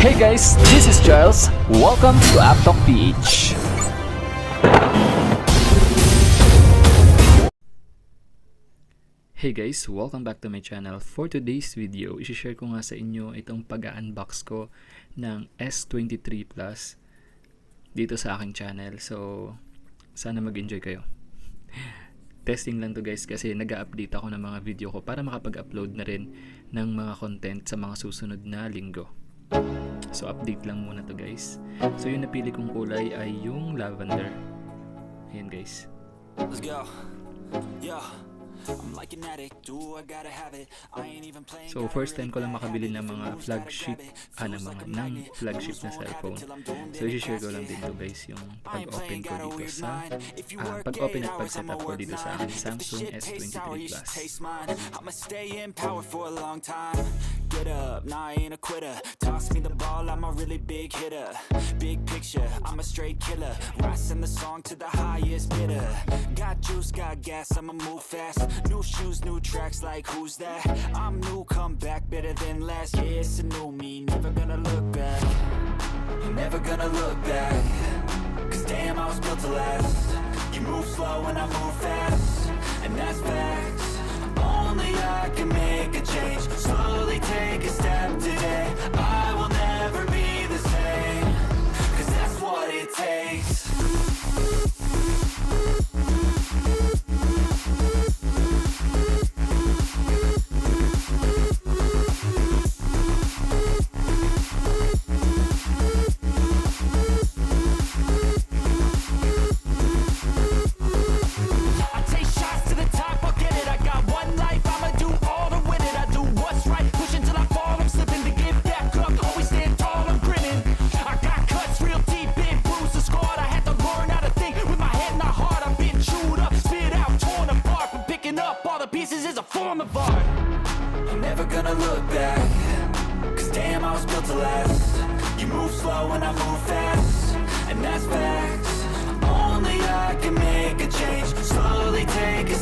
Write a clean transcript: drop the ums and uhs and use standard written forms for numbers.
Hey guys, this is Giles. Welcome to App Talk PH. Hey guys, welcome back to my channel. For today's video, i-share ko nga sa inyo itong pag-unbox ko ng S23 Plus dito sa aking channel. So, sana mag-enjoy kayo. Testing lang to guys kasi nag-update ako ng mga video ko para makapag-upload na rin ng mga content sa mga susunod na linggo. So update lang muna to guys. So yung napili kong kulay ay yung lavender. Ayan guys. Let's go. Yeah. So first time ko lang makabili ng mga flagship flagship na cellphone. So i-share ko lang din to guys yung pag-open ko dito sa pag-open at pag-setup ko dito sa aking Samsung S23 Plus. Get up, nah I ain't a quitter. Toss me the ball, I'm a really big hitter. Big picture, I'm a straight killer. Rising the song to the highest bidder. Got juice, got gas, I'ma move fast. New shoes, new tracks, like who's that? I'm new, come back, better than last. Yeah, it's a new me, never gonna look back. Never gonna look back. Cause damn, I was built to last. You move slow and I move fast. And that's facts. Only I can make a change. Slowly take a step today. I will never be the same. Cause that's what it takes. Never gonna look back. Cause damn, I was built to last. You move slow and I move fast. And that's facts. Only I can make a change. Slowly take a